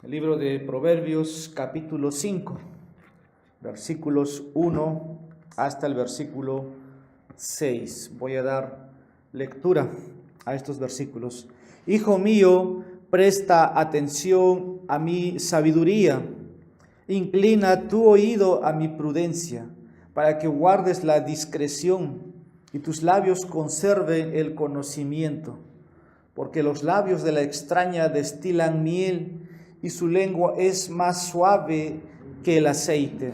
El libro de Proverbios, capítulo 5, versículos 1 hasta el versículo 6. Voy a dar lectura a estos versículos. Hijo mío, presta atención a mi sabiduría. Inclina tu oído a mi prudencia, para que guardes la discreción y tus labios conserven el conocimiento. Porque los labios de la extraña destilan miel, y su lengua es más suave que el aceite,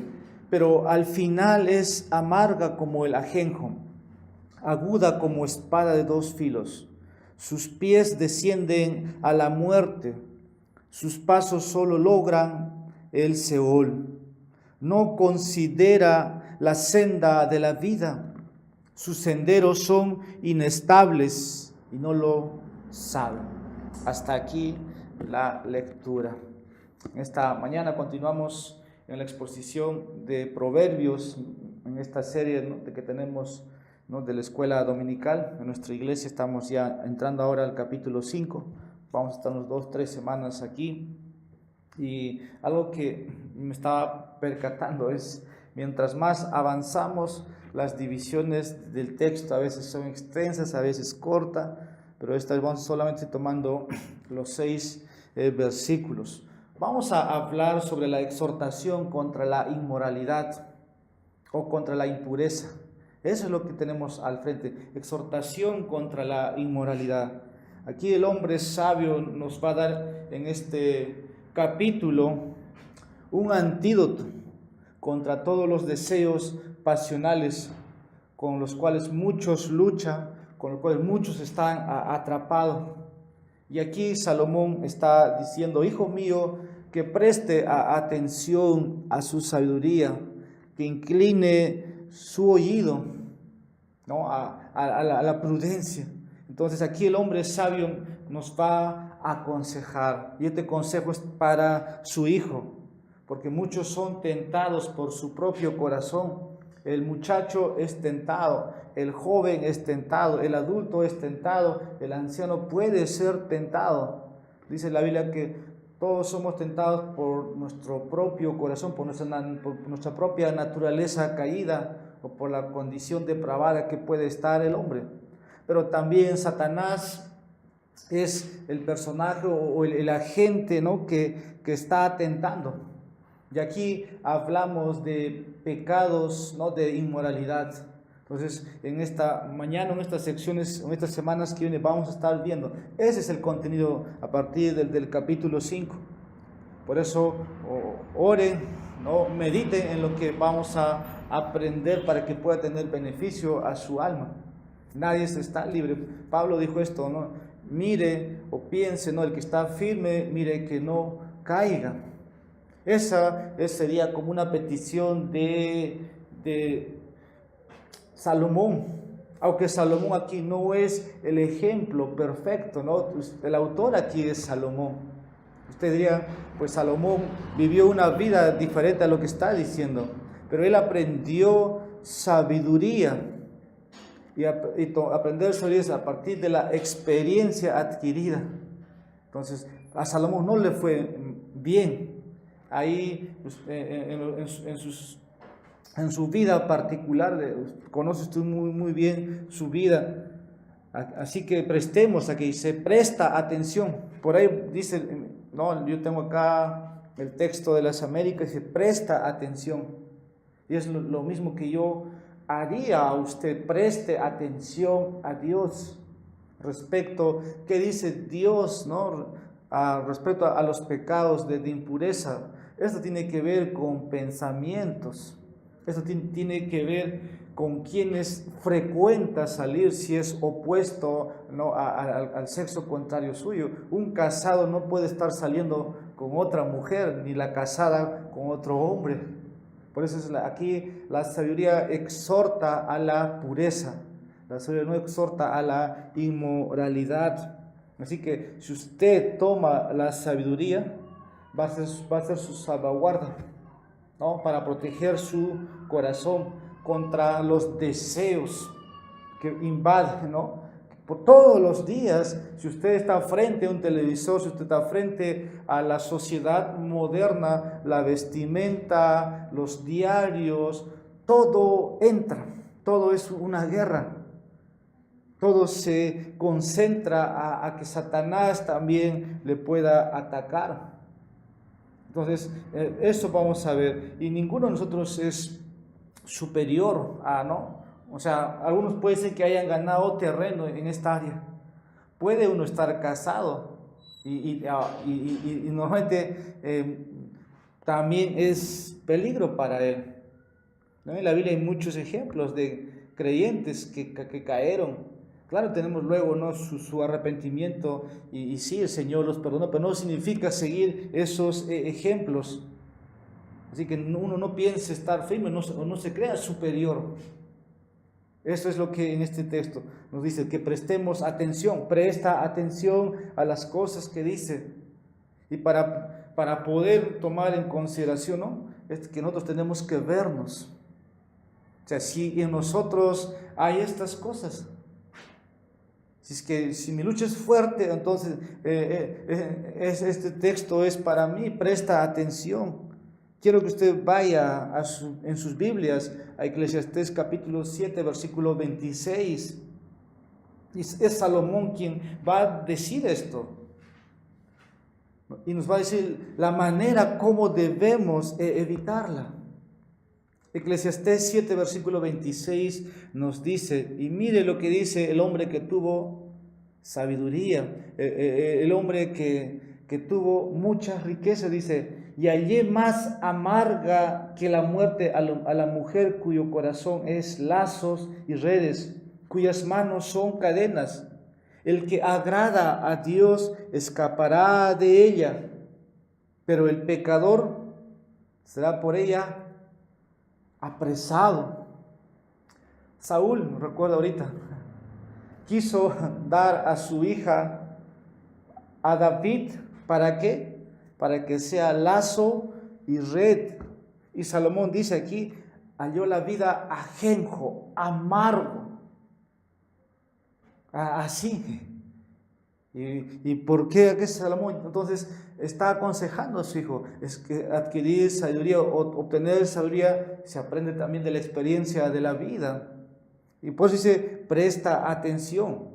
pero al final es amarga como el ajenjo, aguda como espada de dos filos. Sus pies descienden a la muerte, sus pasos solo logran el Seol. No considera la senda de la vida, sus senderos son inestables y no lo sabe. Hasta aquí la lectura. Esta mañana continuamos en la exposición de Proverbios, en esta serie que tenemos de la escuela dominical. En nuestra iglesia estamos ya entrando ahora al capítulo 5. Vamos a estar unos 2-3 semanas aquí. Y algo que me estaba percatando es, mientras más avanzamos, las divisiones del texto a veces son extensas, a veces cortas, pero esta vez vamos solamente tomando los 6 versículos. Vamos a hablar sobre la exhortación contra la inmoralidad o contra la impureza. Eso es lo que tenemos al frente, exhortación contra la inmoralidad. Aquí el hombre sabio nos va a dar en este capítulo un antídoto contra todos los deseos pasionales con los cuales muchos luchan, con los cuales muchos están atrapados. Y aquí Salomón está diciendo: hijo mío, que preste atención a su sabiduría, que incline su oído, ¿no? a la prudencia. Entonces aquí el hombre sabio nos va a aconsejar, y este consejo es para su hijo, porque muchos son tentados por su propio corazón. El muchacho es tentado, el joven es tentado, el adulto es tentado, el anciano puede ser tentado. Dice la Biblia que todos somos tentados por nuestro propio corazón, por nuestra propia naturaleza caída o por la condición depravada que puede estar el hombre. Pero también Satanás es el personaje o el agente, ¿no? que está tentando. Y aquí hablamos de pecados, ¿no? de inmoralidad. Entonces, en esta mañana, en estas secciones, en estas semanas que vienen, vamos a estar viendo. Ese es el contenido a partir del capítulo 5. Por eso, oren, ¿no? mediten en lo que vamos a aprender para que pueda tener beneficio a su alma. Nadie está libre. Pablo dijo esto, ¿no? Mire o piense, ¿no? El que está firme, mire que no caiga. Esa sería como una petición de Salomón, aunque Salomón aquí no es el ejemplo perfecto, ¿no? El autor aquí es Salomón. Usted diría, pues Salomón vivió una vida diferente a lo que está diciendo, pero él aprendió sabiduría, y aprender sabiduría es a partir de la experiencia adquirida. Entonces, a Salomón no le fue bien. Ahí en su vida particular, conoce usted muy bien su vida, así que prestemos aquí, se presta atención. Por ahí dice, no, yo tengo acá el texto de las Américas, dice presta atención, y es lo mismo que yo haría a usted: preste atención a Dios respecto, ¿qué dice Dios, no? Respecto a los pecados de impureza. Esto tiene que ver con pensamientos, esto tiene que ver con quienes frecuenta salir, si es opuesto, ¿no? al sexo contrario suyo. Un casado no puede estar saliendo con otra mujer, ni la casada con otro hombre. Por eso aquí la sabiduría exhorta a la pureza, la sabiduría no exhorta a la inmoralidad. Así que si usted toma la sabiduría, va a ser su salvaguarda, ¿no? Para proteger su corazón contra los deseos que invaden, ¿no? Por todos los días, si usted está frente a un televisor, si usted está frente a la sociedad moderna, la vestimenta, los diarios, todo entra, todo es una guerra. Todo se concentra a que Satanás también le pueda atacar. Entonces, eso vamos a ver. Y ninguno de nosotros es superior a, ¿no? O sea, algunos puede ser que hayan ganado terreno en esta área. Puede uno estar casado y normalmente también es peligro para él, ¿no? En la Biblia hay muchos ejemplos de creyentes que cayeron. Claro, tenemos luego, ¿no?, su arrepentimiento y sí, el Señor los perdonó, pero no significa seguir esos ejemplos. Así que uno no piense estar firme, no se crea superior. Eso es lo que en este texto nos dice, que prestemos atención, presta atención a las cosas que dice. Y para poder tomar en consideración, ¿no?, es que nosotros tenemos que vernos. O sea, si en nosotros hay estas cosas, si mi lucha es fuerte, entonces este texto es para mí, presta atención. Quiero que usted vaya en sus Biblias a Eclesiastés capítulo 7, versículo 26. Es Salomón quien va a decir esto. Y nos va a decir la manera como debemos evitarla. Eclesiastés 7, versículo 26 nos dice, y mire lo que dice el hombre que tuvo sabiduría, el hombre que tuvo mucha riqueza, dice, y hallé más amarga que la muerte a la mujer cuyo corazón es lazos y redes, cuyas manos son cadenas. El que agrada a Dios escapará de ella, pero el pecador será por ella apresado. Saúl, recuerdo ahorita, quiso dar a su hija a David, ¿para qué? Para que sea lazo y red. Y Salomón dice aquí, halló la vida ajenjo, amargo. Así. ¿Y por qué? ¿Qué Salomón? Entonces está aconsejando a su hijo, es que adquirir sabiduría o obtener sabiduría se aprende también de la experiencia de la vida. Y por eso dice, presta atención.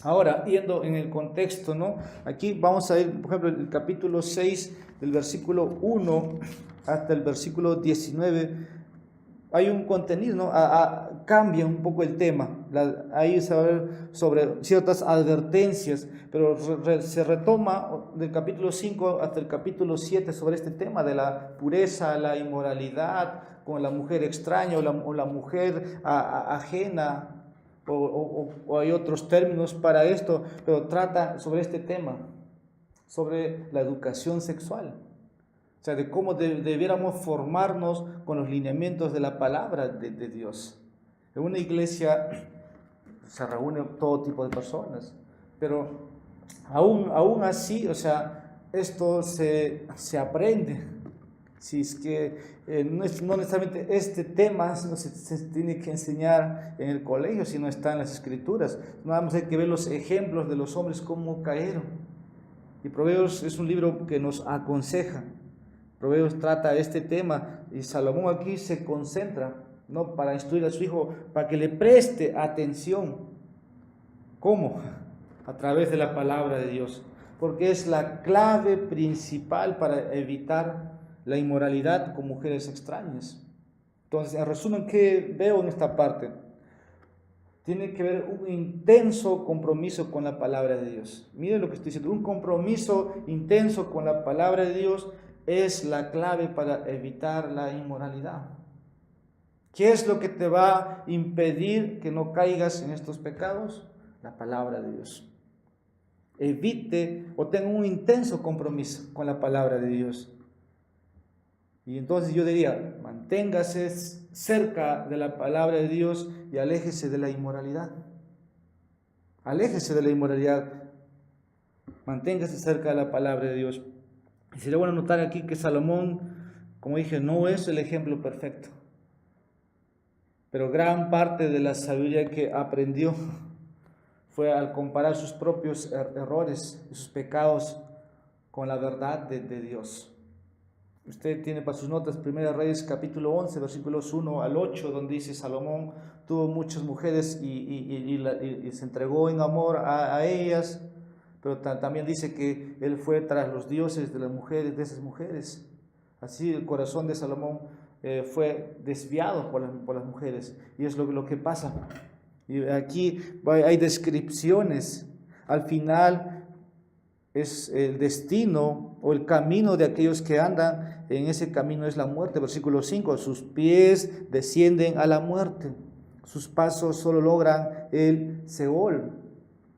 Ahora, yendo en el contexto, ¿no? Aquí vamos a ir, por ejemplo, el capítulo 6, del versículo 1 hasta el versículo 19. Hay un contenido, ¿no? Cambia un poco el tema. Ahí se va a ver sobre ciertas advertencias, pero se retoma del capítulo 5 hasta el capítulo 7 sobre este tema de la pureza, la inmoralidad, con la mujer extraña o la mujer ajena, o hay otros términos para esto, pero trata sobre este tema, sobre la educación sexual. O sea, de cómo debiéramos formarnos con los lineamientos de la palabra de Dios. En una iglesia se reúne todo tipo de personas, pero aún así, o sea, esto se aprende. Si es que no necesariamente este tema no se tiene que enseñar en el colegio, sino está en las escrituras. Nada más hay que ver los ejemplos de los hombres cómo cayeron. Y Proverbios es un libro que nos aconseja. Proverbios trata este tema y Salomón aquí se concentra, ¿no?, para instruir a su hijo, para que le preste atención. ¿Cómo? A través de la palabra de Dios, porque es la clave principal para evitar la inmoralidad con mujeres extrañas. Entonces, en resumen, ¿qué veo en esta parte? Tiene que ver un intenso compromiso con la palabra de Dios. Miren lo que estoy diciendo, un compromiso intenso con la palabra de Dios es la clave para evitar la inmoralidad. ¿Qué es lo que te va a impedir que no caigas en estos pecados? La palabra de Dios. Evite o tenga un intenso compromiso con la palabra de Dios. Y entonces yo diría, manténgase cerca de la palabra de Dios y aléjese de la inmoralidad. Aléjese de la inmoralidad. Manténgase cerca de la palabra de Dios. Y sería bueno notar aquí que Salomón, como dije, no es el ejemplo perfecto. Pero gran parte de la sabiduría que aprendió fue al comparar sus propios errores y sus pecados con la verdad de Dios. Usted tiene para sus notas 1 Reyes capítulo 11, versículos 1 al 8, donde dice: Salomón tuvo muchas mujeres y se entregó en amor a ellas, pero también dice que él fue tras los dioses de las mujeres, de esas mujeres. Así el corazón de Salomón fue desviado por las mujeres, y es lo que pasa. Y aquí hay descripciones. Al final es el destino o el camino de aquellos que andan en ese camino es la muerte. Versículo 5: sus pies descienden a la muerte, sus pasos solo logran el Seol,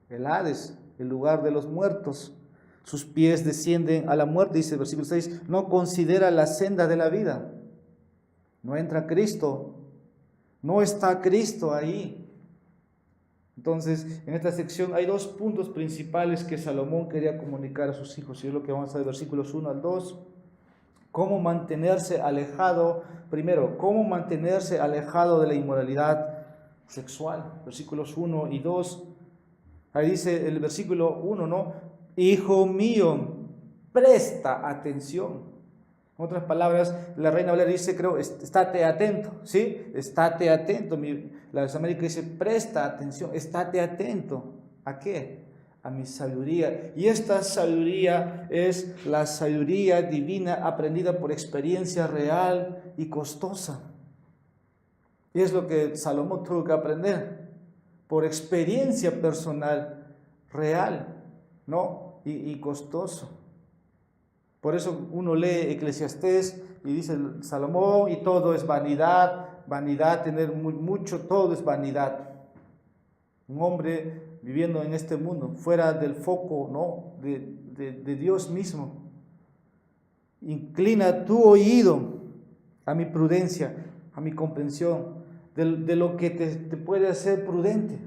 el Hades, el lugar de los muertos. Sus pies descienden a la muerte, dice el versículo 6, no considera la senda de la vida. No entra Cristo, no está Cristo ahí. Entonces, en esta sección hay dos puntos principales que Salomón quería comunicar a sus hijos, y es lo que vamos a ver, versículos 1 al 2. Cómo mantenerse alejado, primero, cómo mantenerse alejado de la inmoralidad sexual, versículos 1 y 2. Ahí dice el versículo 1, ¿no? Hijo mío, presta atención. En otras palabras, la Reina Valera dice, creo, estate atento, ¿sí? Estate atento. La de América dice, presta atención, estate atento. ¿A qué? A mi sabiduría. Y esta sabiduría es la sabiduría divina aprendida por experiencia real y costosa. Y es lo que Salomón tuvo que aprender, por experiencia personal, real, ¿no? Y costoso. Por eso uno lee Eclesiastés y dice Salomón, y todo es vanidad, vanidad, tener mucho, todo es vanidad. Un hombre viviendo en este mundo, fuera del foco, ¿no? de Dios mismo. Inclina tu oído a mi prudencia, a mi comprensión, de lo que te puede hacer prudente,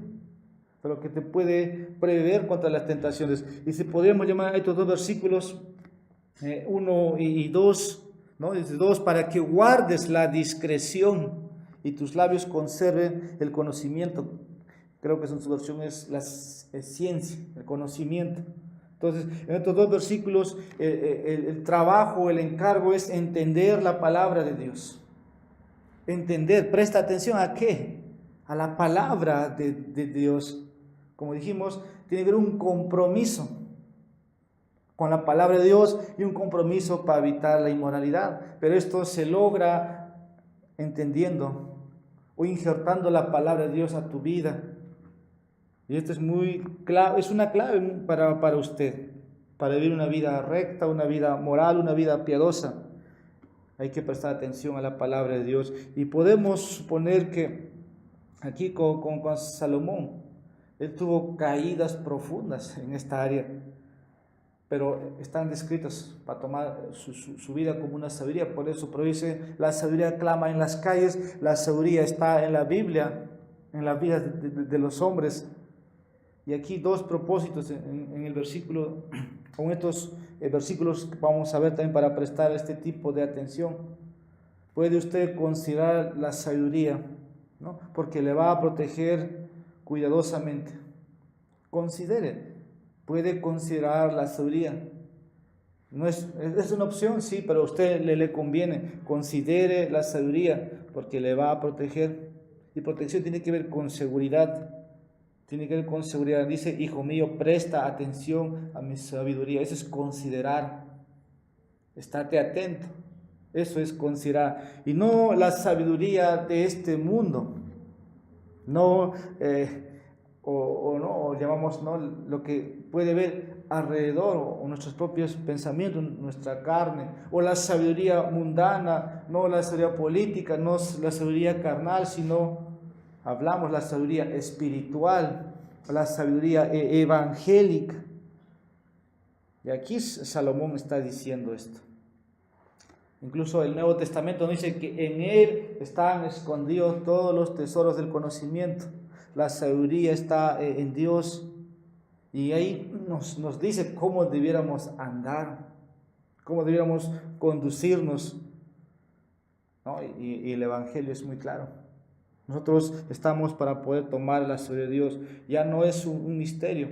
de lo que te puede prever contra las tentaciones. Y si podríamos llamar a estos dos versículos 1 y 2, ¿no? Dice 2, para que guardes la discreción y tus labios conserven el conocimiento. Creo que en su versión es la ciencia, el conocimiento. Entonces, en estos dos versículos, el trabajo, el encargo es entender la palabra de Dios. Entender, presta atención a qué, a la palabra de Dios. Como dijimos, tiene que haber un compromiso con la palabra de Dios y un compromiso para evitar la inmoralidad. Pero esto se logra entendiendo o injertando la palabra de Dios a tu vida. Y esto es muy clave, es una clave para usted, para vivir una vida recta, una vida moral, una vida piadosa. Hay que prestar atención a la palabra de Dios. Y podemos suponer que aquí con Salomón, él tuvo caídas profundas en esta área, pero están descritas para tomar su vida como una sabiduría. Por eso dice, la sabiduría clama en las calles, la sabiduría está en la Biblia, en la vida de los hombres. Y aquí dos propósitos en el versículo, con estos versículos que vamos a ver también para prestar este tipo de atención. Puede usted considerar la sabiduría, ¿no? Porque le va a proteger cuidadosamente. Considere. Puede considerar la sabiduría. No es una opción, sí, pero a usted le conviene. Considere la sabiduría porque le va a proteger. Y protección tiene que ver con seguridad. Tiene que ver con seguridad. Dice, hijo mío, presta atención a mi sabiduría. Eso es considerar. Estate atento. Eso es considerar. Y no la sabiduría de este mundo. No o llamamos, ¿no?, lo que puede ver alrededor, o nuestros propios pensamientos, nuestra carne, o la sabiduría mundana, no la sabiduría política, no la sabiduría carnal, sino hablamos la sabiduría espiritual, la sabiduría evangélica. Y aquí Salomón está diciendo esto. Incluso el Nuevo Testamento dice que en él están escondidos todos los tesoros del conocimiento. La sabiduría está en Dios, y ahí nos dice cómo debiéramos andar, cómo debiéramos conducirnos, ¿no? Y el Evangelio es muy claro. Nosotros estamos para poder tomar la sabiduría de Dios. Ya no es un misterio,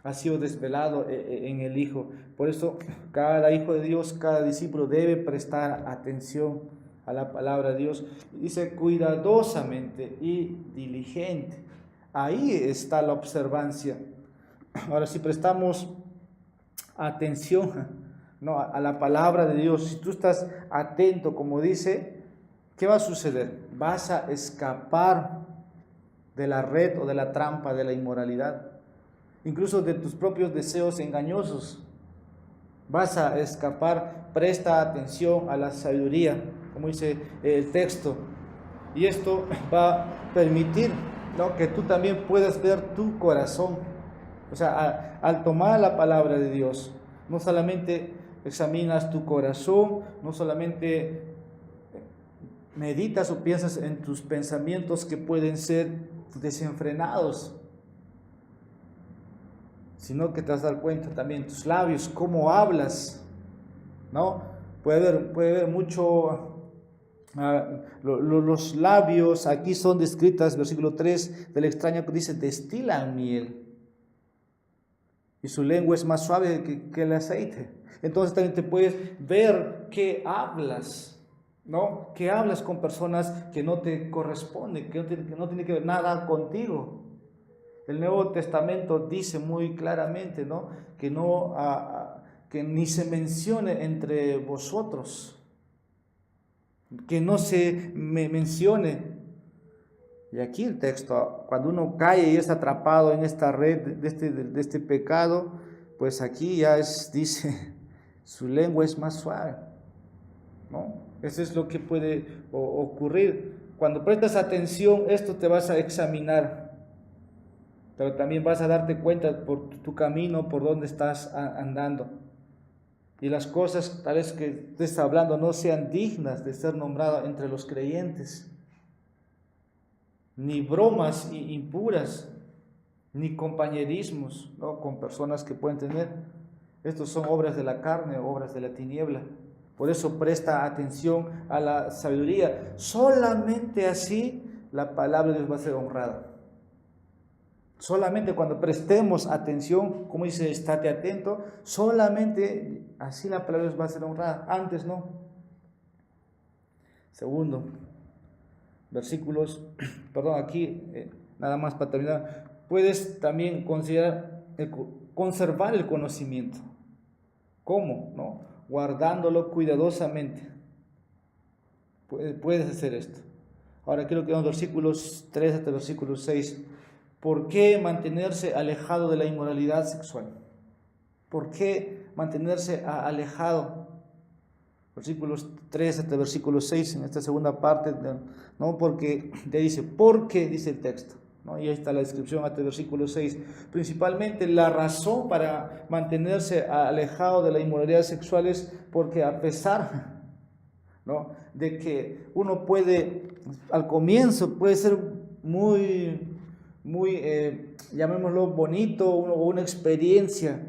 ha sido desvelado en el Hijo. Por eso cada hijo de Dios, cada discípulo debe prestar atención a la palabra de Dios. Dice cuidadosamente y diligente. Ahí está la observancia. Ahora, si prestamos atención, ¿no?, a la palabra de Dios, si tú estás atento, como dice, ¿qué va a suceder? Vas a escapar de la red o de la trampa de la inmoralidad, incluso de tus propios deseos engañosos. Vas a escapar. Presta atención a la sabiduría, como dice el texto, y esto va a permitir, ¿no?, que tú también puedas ver tu corazón. O sea, al tomar la palabra de Dios, no solamente examinas tu corazón, no solamente meditas o piensas en tus pensamientos que pueden ser desenfrenados, sino que te vas a dar cuenta también tus labios, cómo hablas, ¿no? Puede haber mucho, los labios aquí son descritas, versículo 3 del extraño que dice, destilan miel, y su lengua es más suave que el aceite. Entonces también te puedes ver qué hablas, ¿no? Que hablas con personas que no te corresponden, que no tienen que ver nada contigo. El Nuevo Testamento dice muy claramente, ¿no?, que ni se mencione entre vosotros, que no se mencione. Y aquí el texto, cuando uno cae y es atrapado en esta red de este pecado, pues aquí ya dice, su lengua es más suave, ¿no? Eso es lo que puede ocurrir. Cuando prestas atención, esto te vas a examinar, pero también vas a darte cuenta por tu camino, por dónde estás andando. Y las cosas tal vez que estés hablando no sean dignas de ser nombradas entre los creyentes. Ni bromas impuras, ni compañerismos, ¿no?, con personas que pueden tener. Estos son obras de la carne, obras de la tiniebla. Por eso presta atención a la sabiduría. Solamente así la palabra de Dios va a ser honrada. Solamente cuando prestemos atención, como dice, estate atento, solamente así la palabra de Dios va a ser honrada. Antes no. Segundo, versículos, aquí, nada más para terminar, puedes también conservar el conocimiento. ¿Cómo? ¿No? Guardándolo cuidadosamente. Puedes hacer esto. Ahora quiero que veamos versículos 3 hasta versículos 6. ¿Por qué mantenerse alejado de la inmoralidad sexual? ¿Por qué mantenerse alejado? Versículos 3 hasta versículos 6, en esta segunda parte, ¿no? Porque dice el texto, ¿no? Y ahí está la descripción hasta el versículo 6. Principalmente la razón para mantenerse alejado de la inmoralidad sexual es porque a pesar, ¿no?, de que uno al comienzo puede ser muy, llamémoslo bonito, o una experiencia.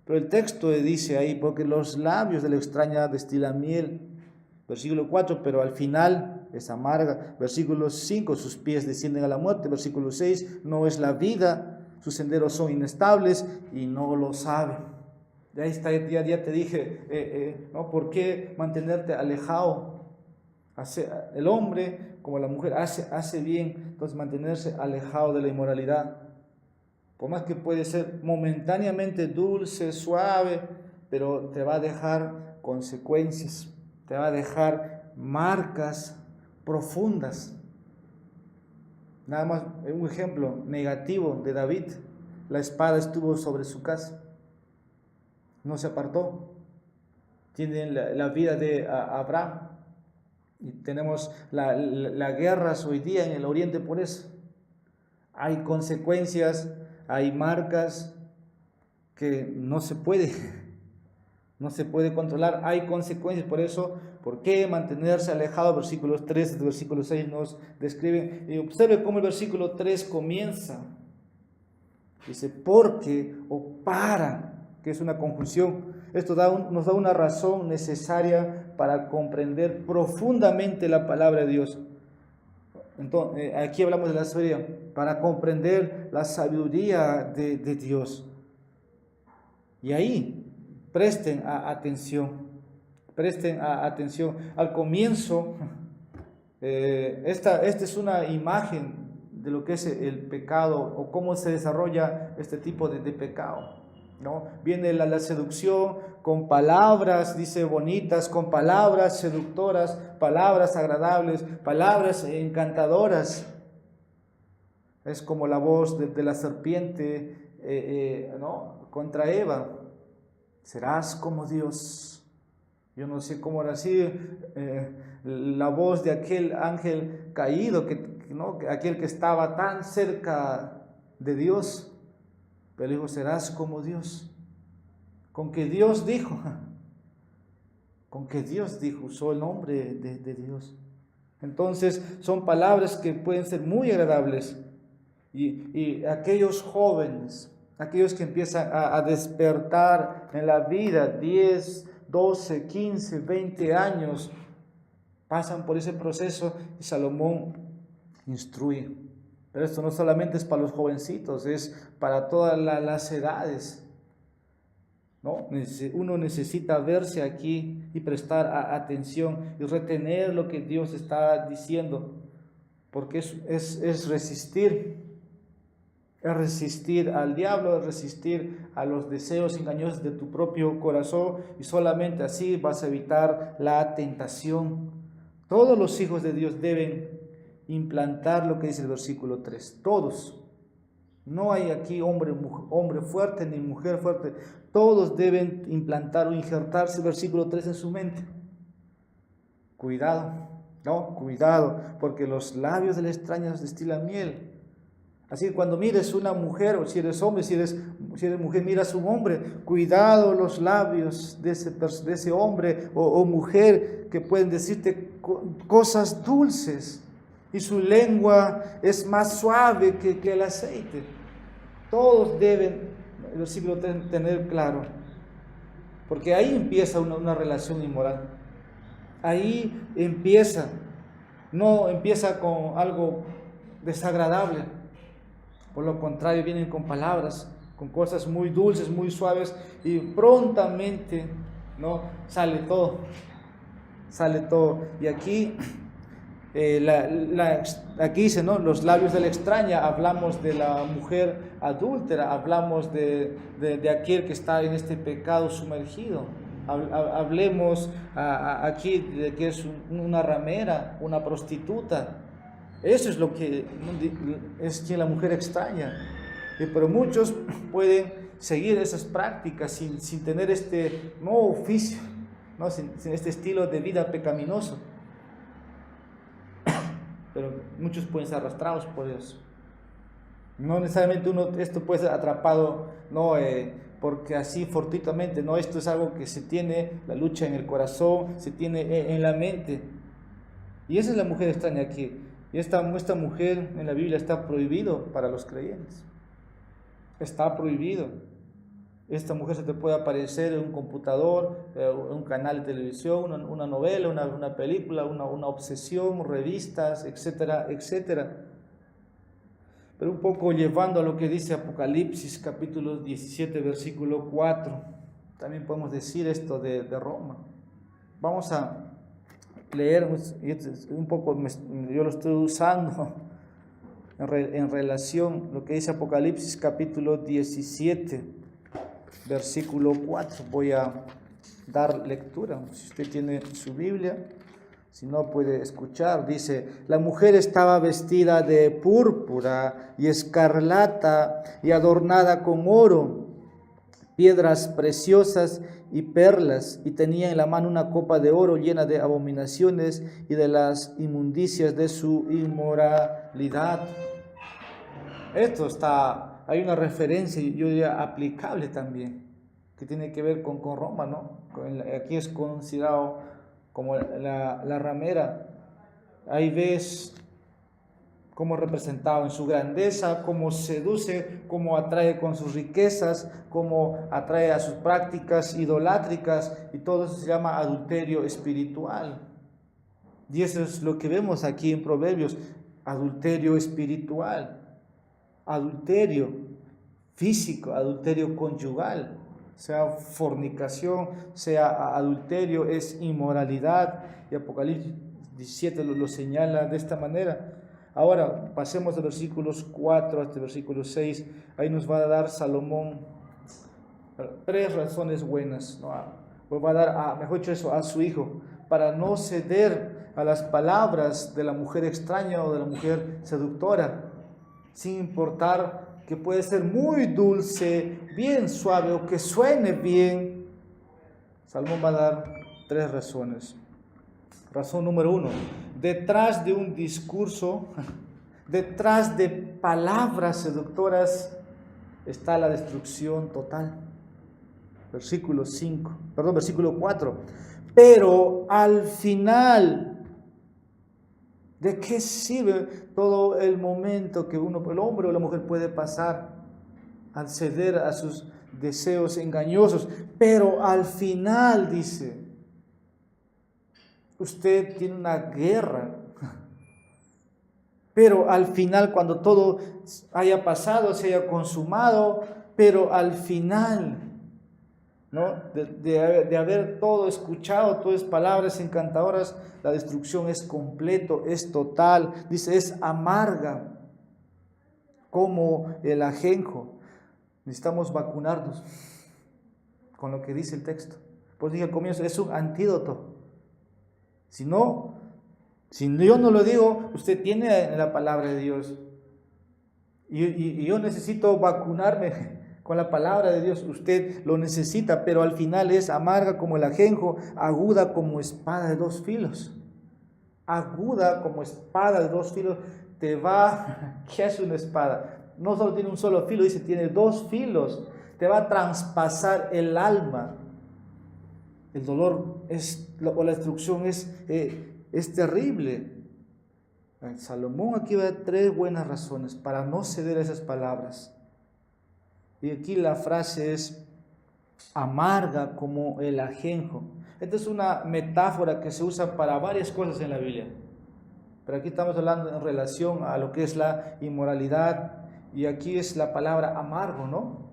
Pero el texto dice ahí, porque los labios de la extraña destilan miel. Versículo 4, pero al final es amarga. Versículo 5, sus pies descienden a la muerte. Versículo 6, no es la vida, sus senderos son inestables y no lo sabe. De ahí está, ya te dije, ¿no? ¿Por qué mantenerte alejado? El hombre como la mujer hace bien, entonces mantenerse alejado de la inmoralidad. Por más que puede ser momentáneamente dulce, suave, pero te va a dejar consecuencias, te va a dejar marcas profundas. Nada más un ejemplo negativo de David: la espada estuvo sobre su casa, no se apartó. Tienen la vida de Abraham, y tenemos la guerras hoy día en el oriente por eso. Hay consecuencias, hay marcas que no se puede controlar, hay consecuencias. Por eso, ¿por qué mantenerse alejado? Versículos 3 y versículo 6 nos describen. Y observe cómo el versículo 3 comienza. Dice, porque o para, que es una conjunción. Esto nos da una razón necesaria para comprender profundamente la palabra de Dios. Entonces, aquí hablamos de la sabiduría, para comprender la sabiduría de Dios. Y ahí presten atención. Presten atención. Al comienzo, esta es una imagen de lo que es el pecado o cómo se desarrolla este tipo de pecado, ¿no? Viene la seducción con palabras, dice, bonitas, con palabras seductoras, palabras agradables, palabras encantadoras. Es como la voz de la serpiente, ¿no? Contra Eva. Serás como Dios. Yo no sé cómo era así, la voz de aquel ángel caído, ¿no? Aquel que estaba tan cerca de Dios, pero dijo, serás como Dios. Con que Dios dijo, usó el nombre de Dios. Entonces son palabras que pueden ser muy agradables. Y aquellos jóvenes, aquellos que empiezan a despertar en la vida, 10, 12, 15, 20 años, pasan por ese proceso y Salomón instruye. Pero esto no solamente es para los jovencitos, es para todas las edades, ¿no? Uno necesita verse aquí y prestar atención y retener lo que Dios está diciendo, porque es resistir. Es resistir al diablo, es resistir a los deseos engañosos de tu propio corazón, y solamente así vas a evitar la tentación. Todos los hijos de Dios deben implantar lo que dice el versículo 3. Todos. No hay aquí hombre fuerte ni mujer fuerte. Todos deben implantar o injertarse el versículo 3 en su mente. Cuidado, ¿no? Cuidado, porque los labios de la extraña destilan miel. Así que cuando mires una mujer, o si eres hombre, si eres mujer, miras a un hombre, cuidado los labios de ese hombre o mujer, que pueden decirte cosas dulces, y su lengua es más suave que el aceite. Todos deben, el versículo 3, tener claro, porque ahí empieza una relación inmoral. Ahí empieza, no empieza con algo desagradable. Por lo contrario, vienen con palabras, con cosas muy dulces, muy suaves, y prontamente, ¿no? Sale todo. Y aquí, aquí dice, ¿no? Los labios de la extraña. Hablamos de la mujer adúltera, hablamos de aquel que está en este pecado sumergido. Hablemos aquí de que es una ramera, una prostituta. Eso es lo que es que la mujer extraña. Pero muchos pueden seguir esas prácticas sin tener este nuevo oficio, ¿no? Sin este estilo de vida pecaminoso. Pero muchos pueden ser arrastrados por eso. No necesariamente esto puede ser atrapado, no porque así fortuitamente, no, esto es algo que se tiene, la lucha en el corazón, se tiene en la mente. Y esa es la mujer extraña aquí. Y esta mujer en la Biblia está prohibido para los creyentes. Está prohibido. Esta mujer se te puede aparecer en un computador, un canal de televisión, una novela, una película, una obsesión, revistas, etcétera, etcétera. Pero un poco llevando a lo que dice Apocalipsis capítulo 17, versículo 4. También podemos decir esto de Roma. Vamos a leer un poco, yo lo estoy usando en relación a lo que dice Apocalipsis capítulo 17, versículo 4. Voy a dar lectura, si usted tiene su Biblia, si no puede escuchar. Dice: la mujer estaba vestida de púrpura y escarlata y adornada con oro, piedras preciosas y perlas, y tenía en la mano una copa de oro llena de abominaciones y de las inmundicias de su inmoralidad. Hay una referencia, yo diría, aplicable también, que tiene que ver con Roma, ¿no? Aquí es considerado como la ramera. Ahí ves cómo representado en su grandeza, cómo seduce, cómo atrae con sus riquezas, cómo atrae a sus prácticas idolátricas, y todo eso se llama adulterio espiritual. Y eso es lo que vemos aquí en Proverbios. adulterio espiritual, adulterio físico, adulterio conyugal, sea fornicación, sea adulterio, es inmoralidad, y Apocalipsis 17 lo señala de esta manera. Ahora pasemos de versículos 4 hasta el versículo 6, ahí nos va a dar Salomón 3 razones buenas, ¿no? Pues va a dar, mejor dicho eso, a su hijo, para no ceder a las palabras de la mujer extraña o de la mujer seductora, sin importar que puede ser muy dulce, bien suave o que suene bien. Salomón va a dar 3 razones. Razón número 1, detrás de un discurso, detrás de palabras seductoras, está la destrucción total. Versículo 4. Pero al final, ¿de qué sirve todo el momento que el hombre o la mujer puede pasar al ceder a sus deseos engañosos? Pero al final, dice, usted tiene una guerra. Pero al final, cuando todo haya pasado, se haya consumado, pero al final, ¿no? de haber todo escuchado, todas palabras encantadoras, la destrucción es completo, es total. Dice, es amarga como el ajenjo. Necesitamos vacunarnos con lo que dice el texto. Pues dije al comienzo, es un antídoto. Si yo no lo digo, usted tiene la palabra de Dios. Y yo necesito vacunarme con la palabra de Dios. Usted lo necesita, pero al final es amarga como el ajenjo, aguda como espada de 2 filos. Aguda como espada de 2 filos. ¿Qué es una espada? No solo tiene un solo filo, dice, tiene 2 filos. Te va a traspasar el alma. El dolor o la destrucción es terrible. Salomón aquí va a dar 3 buenas razones para no ceder a esas palabras. Y aquí la frase es amarga como el ajenjo. Esta es una metáfora que se usa para varias cosas en la Biblia. Pero aquí estamos hablando en relación a lo que es la inmoralidad. Y aquí es la palabra amargo, ¿no?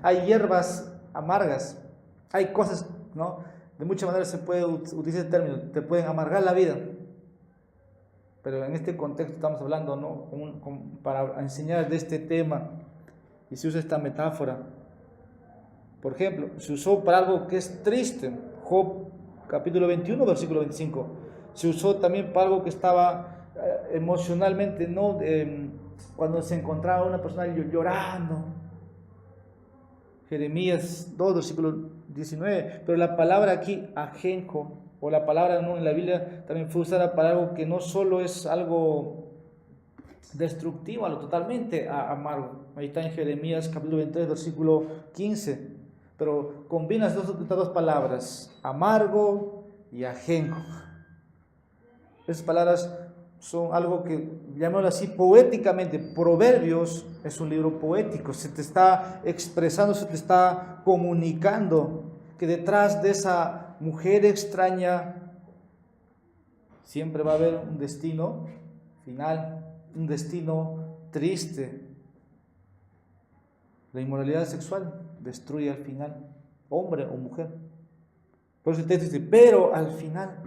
Hay hierbas amargas. Hay cosas, ¿no? De muchas maneras se puede utilizar el término, te pueden amargar la vida. Pero en este contexto estamos hablando, ¿no? Para enseñar de este tema, y se usa esta metáfora. Por ejemplo, se usó para algo que es triste. Job, capítulo 21, versículo 25. Se usó también para algo que estaba emocionalmente, ¿no? Cuando se encontraba una persona llorando. Jeremías 2, versículo 19. Pero la palabra aquí, ajenjo, o la palabra no en la Biblia también fue usada para algo que no solo es algo destructivo, algo totalmente amargo. Ahí está en Jeremías capítulo 23, versículo 15. Pero combina estas 2 palabras, amargo y ajenjo. Esas palabras son algo que, llamémoslo así, poéticamente. Proverbios es un libro poético, se te está expresando, se te está comunicando que detrás de esa mujer extraña siempre va a haber un destino final, un destino triste. La inmoralidad sexual destruye al final, hombre o mujer. Por eso el texto dice, pero al final.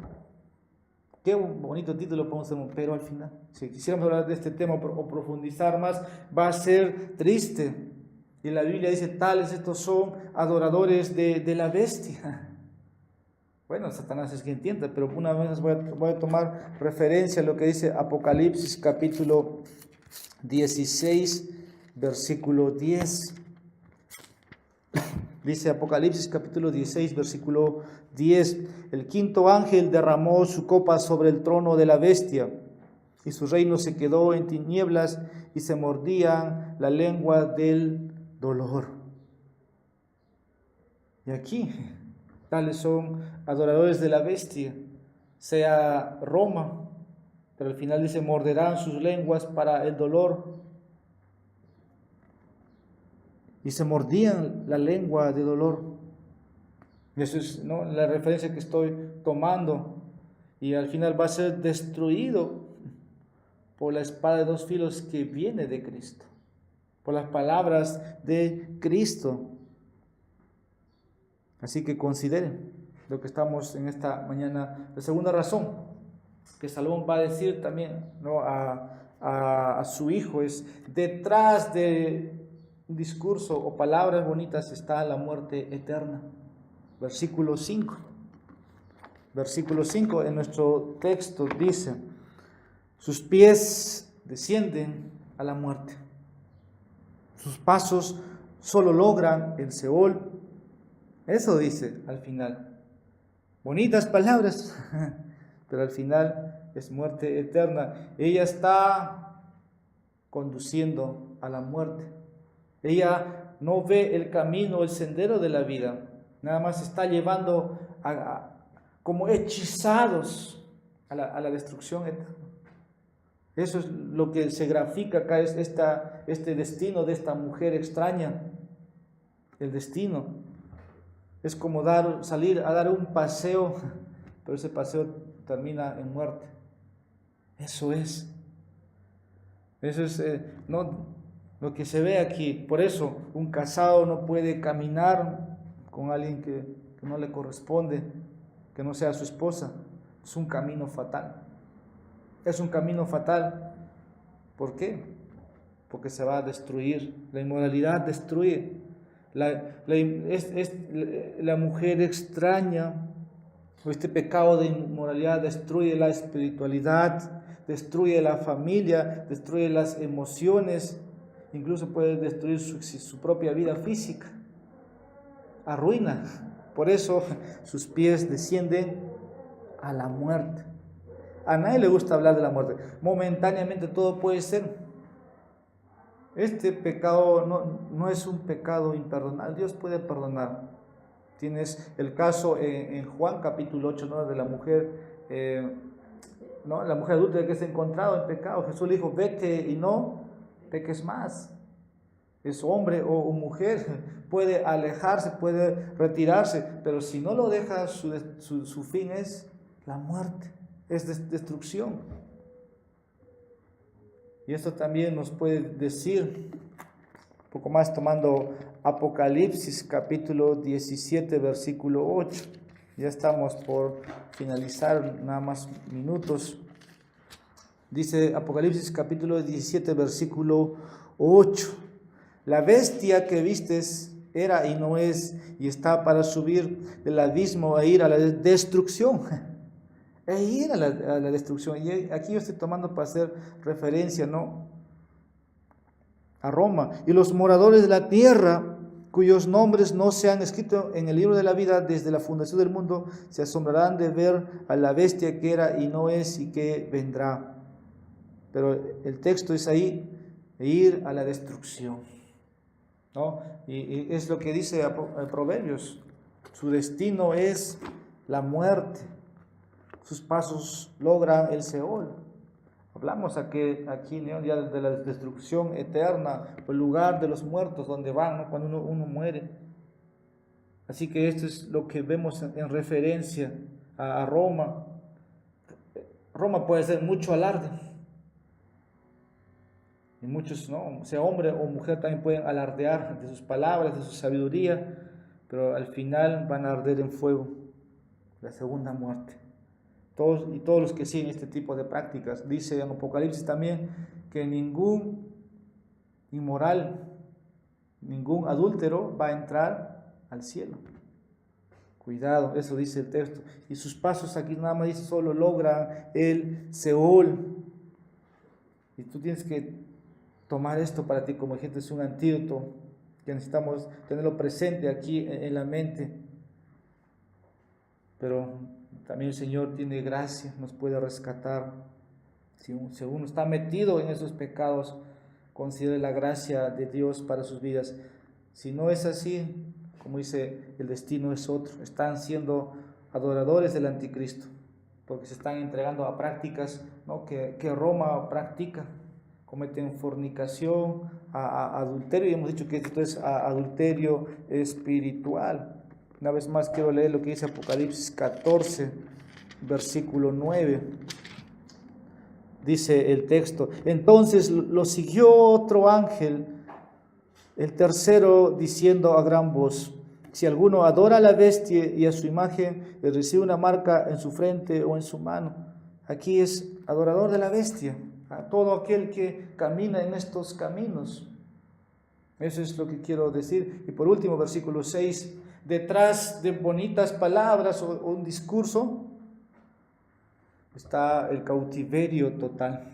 Qué bonito título podemos hacer, pero al final. Si quisiéramos hablar de este tema o profundizar más, va a ser triste. Y la Biblia dice, tales estos son adoradores de la bestia. Bueno, Satanás es quien tienta, pero una vez voy a tomar referencia a lo que dice Apocalipsis capítulo 16, versículo 10. Dice Apocalipsis capítulo 16, versículo 10. El 5º ángel derramó su copa sobre el trono de la bestia, y su reino se quedó en tinieblas, y se mordían la lengua del dolor. Y aquí, tales son adoradores de la bestia, sea Roma, pero al final dice, morderán sus lenguas para el dolor. Y se mordían la lengua de dolor. Eso es, ¿no?, la referencia que estoy tomando. y al final va a ser destruido por la espada de dos filos que viene de Cristo, por las palabras de Cristo. Así que consideren lo que estamos en esta mañana. La segunda razón que Salomón va a decir también, ¿no?, a su hijo es: detrás de un discurso o palabras bonitas está la muerte eterna. Versículo 5. Versículo 5 en nuestro texto dice: sus pies descienden a la muerte, sus pasos solo logran el Seol. Eso dice al final. Bonitas palabras, pero al final es muerte eterna. Ella está conduciendo a la muerte. Ella no ve el camino, el sendero de la vida. Nada más está llevando como hechizados a la destrucción eterna. Eso es lo que se grafica acá, es este destino de esta mujer extraña. El destino es como salir a dar un paseo, pero ese paseo termina en muerte. Eso es no, lo que se ve aquí. Por eso un casado no puede caminar con alguien que no le corresponde, que no sea su esposa. Es un camino fatal. Es un camino fatal. ¿Por qué? Porque se va a destruir. La inmoralidad destruye. La mujer extraña, o este pecado de inmoralidad destruye la espiritualidad, destruye la familia, destruye las emociones, incluso puede destruir su propia vida física. Arruina. Por eso sus pies descienden a la muerte. A nadie le gusta hablar de la muerte. Momentáneamente todo puede ser. Este pecado no es un pecado imperdonable. Dios puede perdonar. Tienes el caso en Juan capítulo 8, ¿no?, de la mujer, ¿no?, la mujer adúltera que se ha encontrado en pecado. Jesús le dijo: vete y no peques más. Es hombre o mujer, puede alejarse, puede retirarse, pero si no lo deja, su fin es la muerte. Es destrucción. Y esto también nos puede decir, un poco más tomando Apocalipsis capítulo 17 versículo 8. Ya estamos por finalizar, nada más minutos. Dice Apocalipsis capítulo 17 versículo 8: la bestia que vistes era y no es, y está para subir del abismo e ir a la destrucción. E ir a la destrucción. Y aquí yo estoy tomando para hacer referencia, ¿no?, a Roma. Y los moradores de la tierra, cuyos nombres no se han escrito en el libro de la vida desde la fundación del mundo, se asombrarán de ver a la bestia que era y no es y que vendrá. Pero el texto es ahí: ir a la destrucción, ¿no? Y es lo que dice Proverbios: su destino es la muerte, sus pasos logran el Seol. Hablamos aquí, ¿no?, ya de la destrucción eterna, el lugar de los muertos donde van, ¿no?, cuando uno muere. Así que esto es lo que vemos en referencia a Roma. Roma puede hacer mucho alarde, y muchos, ¿no?, sea hombre o mujer, también pueden alardear de sus palabras, de su sabiduría, pero al final van a arder en fuego, la segunda muerte. Todos los que siguen este tipo de prácticas. Dice en Apocalipsis también que ningún inmoral, ningún adúltero va a entrar al cielo. Cuidado, eso dice el texto. Y sus pasos, aquí nada más dice, solo logran el Seol. Y tú tienes que tomar esto para ti como gente, es un antídoto que necesitamos tenerlo presente aquí en la mente. Pero también el Señor tiene gracia, nos puede rescatar. Si uno está metido en esos pecados, considere la gracia de Dios para sus vidas. Si no es así, como dice, el destino es otro. Están siendo adoradores del anticristo, porque se están entregando a prácticas, ¿no?, que Roma practica. Cometen fornicación, adulterio, y hemos dicho que esto es adulterio espiritual. Una vez más quiero leer lo que dice Apocalipsis 14, versículo 9. Dice el texto: entonces lo siguió otro ángel, el tercero, diciendo a gran voz: si alguno adora a la bestia y a su imagen y recibe una marca en su frente o en su mano. Aquí es adorador de la bestia, a todo aquel que camina en estos caminos. Eso es lo que quiero decir. Y por último, versículo 6, detrás de bonitas palabras o un discurso está el cautiverio total.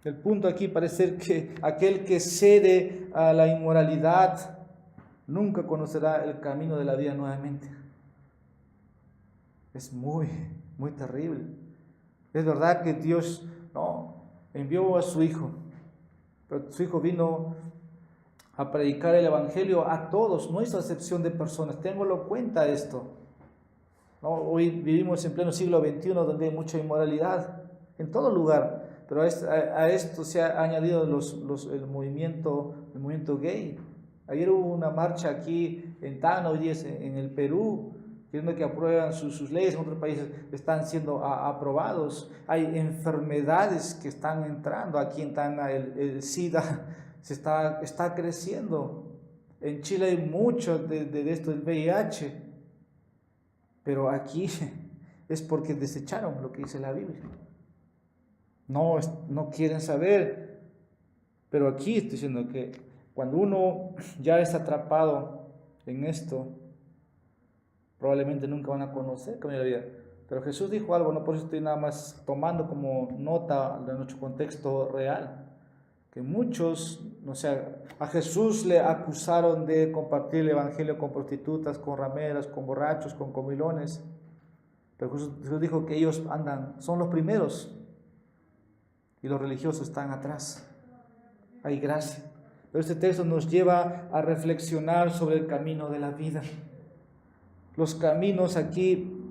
El punto aquí parece que aquel que cede a la inmoralidad nunca conocerá el camino de la vida nuevamente. Es muy, muy terrible. Es verdad que Dios envió a su Hijo, pero su Hijo vino a predicar el Evangelio a todos, no hizo acepción de personas. Ténganlo en cuenta esto. Hoy vivimos en pleno siglo XXI, donde hay mucha inmoralidad en todo lugar, pero a esto se ha añadido el movimiento gay. Ayer hubo una marcha aquí en Tacna, hoy día en el Perú, queriendo que aprueban sus leyes. En otros países están siendo aprobados. Hay enfermedades que están entrando. Aquí en Tacna el SIDA está creciendo. En Chile hay mucho de esto del VIH, pero aquí es porque desecharon lo que dice la Biblia. No quieren saber, pero aquí estoy diciendo que cuando uno ya es atrapado en esto, probablemente nunca van a conocer cómo es la vida. Pero Jesús dijo algo, no por eso estoy nada más tomando como nota de nuestro contexto real, que muchos, a Jesús le acusaron de compartir el evangelio con prostitutas, con rameras, con borrachos, con comilones. Pero Jesús dijo que ellos son los primeros y los religiosos están atrás. Hay gracia. Pero este texto nos lleva a reflexionar sobre el camino de la vida. Los caminos aquí,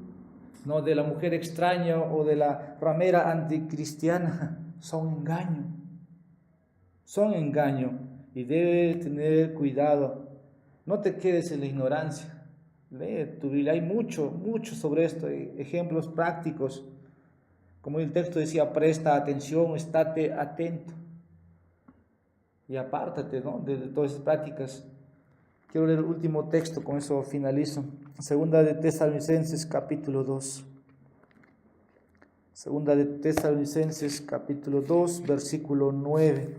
de la mujer extraña o de la ramera anticristiana, son engaño. Son engaño y debes tener cuidado. No te quedes en la ignorancia. Lee tu Biblia, hay mucho sobre esto, hay ejemplos prácticos. Como el texto decía, presta atención, estate atento y apártate de todas esas prácticas. Quiero leer el último texto, con eso finalizo. Segunda de Tesalonicenses capítulo 2. Segunda de Tesalonicenses capítulo 2, versículo 9.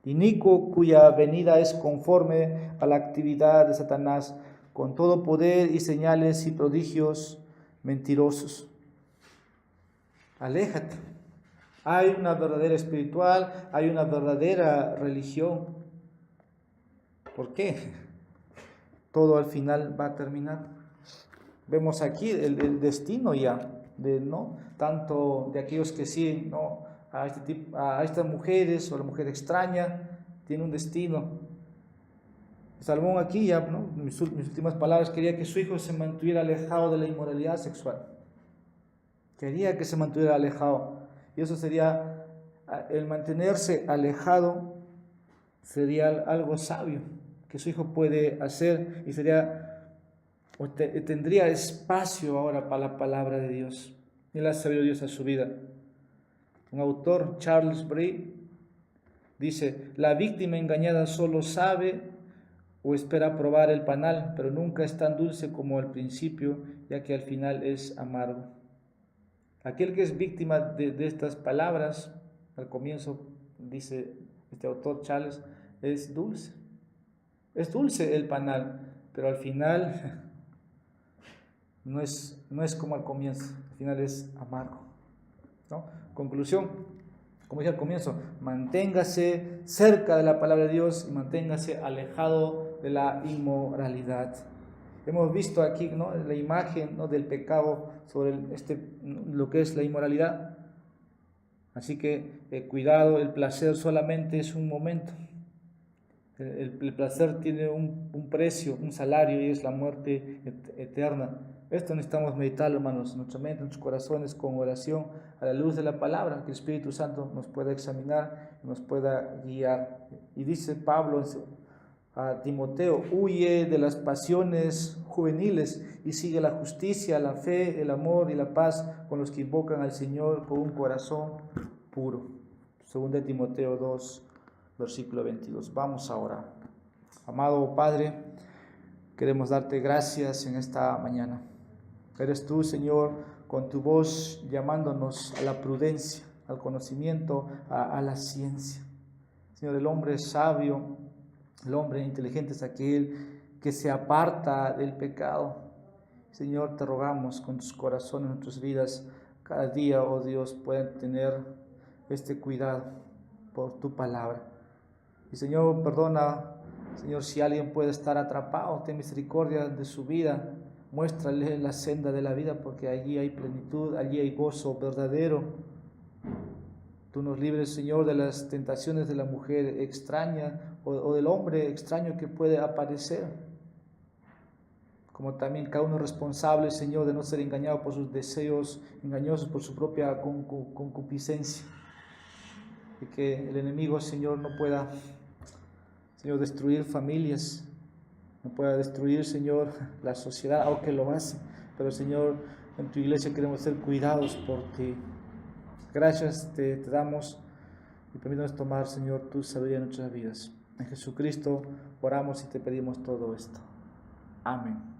Inicuo, cuya venida es conforme a la actividad de Satanás, con todo poder y señales y prodigios mentirosos. Aléjate. Hay una verdadera espiritual, hay una verdadera religión. ¿Por qué? Todo al final va a terminar. Vemos aquí el destino ya, tanto de aquellos que siguen a estas mujeres o la mujer extraña, tiene un destino. Salomón aquí ya, mis últimas palabras, quería que su hijo se mantuviera alejado de la inmoralidad sexual. Quería que se mantuviera alejado. Y eso sería, el mantenerse alejado sería algo sabio que su hijo puede hacer, y tendría espacio ahora para la palabra de Dios. Y le ha sabido Dios a su vida. Un autor, Charles Bray, dice: la víctima engañada solo sabe o espera probar el panal, pero nunca es tan dulce como al principio, ya que al final es amargo. Aquel que es víctima de estas palabras, al comienzo, dice este autor Charles, es dulce. Es dulce el panal, pero al final no es como al comienzo, al final es amargo. Conclusión, como dije al comienzo, manténgase cerca de la palabra de Dios y manténgase alejado de la inmoralidad. Hemos visto aquí la imagen del pecado sobre lo que es la inmoralidad. Así que cuidado, el placer solamente es un momento. El placer tiene un precio, un salario, y es la muerte eterna. Esto necesitamos meditarlo, hermanos, en nuestra mente, en nuestros corazones, con oración, a la luz de la palabra, que el Espíritu Santo nos pueda examinar y nos pueda guiar. Y dice Pablo a Timoteo: huye de las pasiones juveniles y sigue la justicia, la fe, el amor y la paz con los que invocan al Señor con un corazón puro. 2 Timoteo 2, versículo 22. Vamos a orar. Amado Padre, queremos darte gracias en esta mañana. Eres tú, Señor, con tu voz llamándonos a la prudencia, al conocimiento, a la ciencia. Señor, el hombre sabio, el hombre inteligente es aquel que se aparta del pecado. Señor, te rogamos con tus corazones, en tus vidas, cada día, oh Dios, puedan tener este cuidado por tu palabra. Y Señor, perdona, Señor, si alguien puede estar atrapado, ten misericordia de su vida, muéstrale la senda de la vida, porque allí hay plenitud, allí hay gozo verdadero. Tú nos libres, Señor, de las tentaciones de la mujer extraña o del hombre extraño que puede aparecer. Como también cada uno es responsable, Señor, de no ser engañado por sus deseos engañosos, por su propia concupiscencia. Y que el enemigo, Señor, no pueda, Señor, destruir familias, no pueda destruir, Señor, la sociedad, aunque lo hace. Pero, Señor, en tu iglesia queremos ser cuidados por ti. Gracias te damos y permítanos tomar, Señor, tu sabiduría en nuestras vidas. En Jesucristo oramos y te pedimos todo esto. Amén.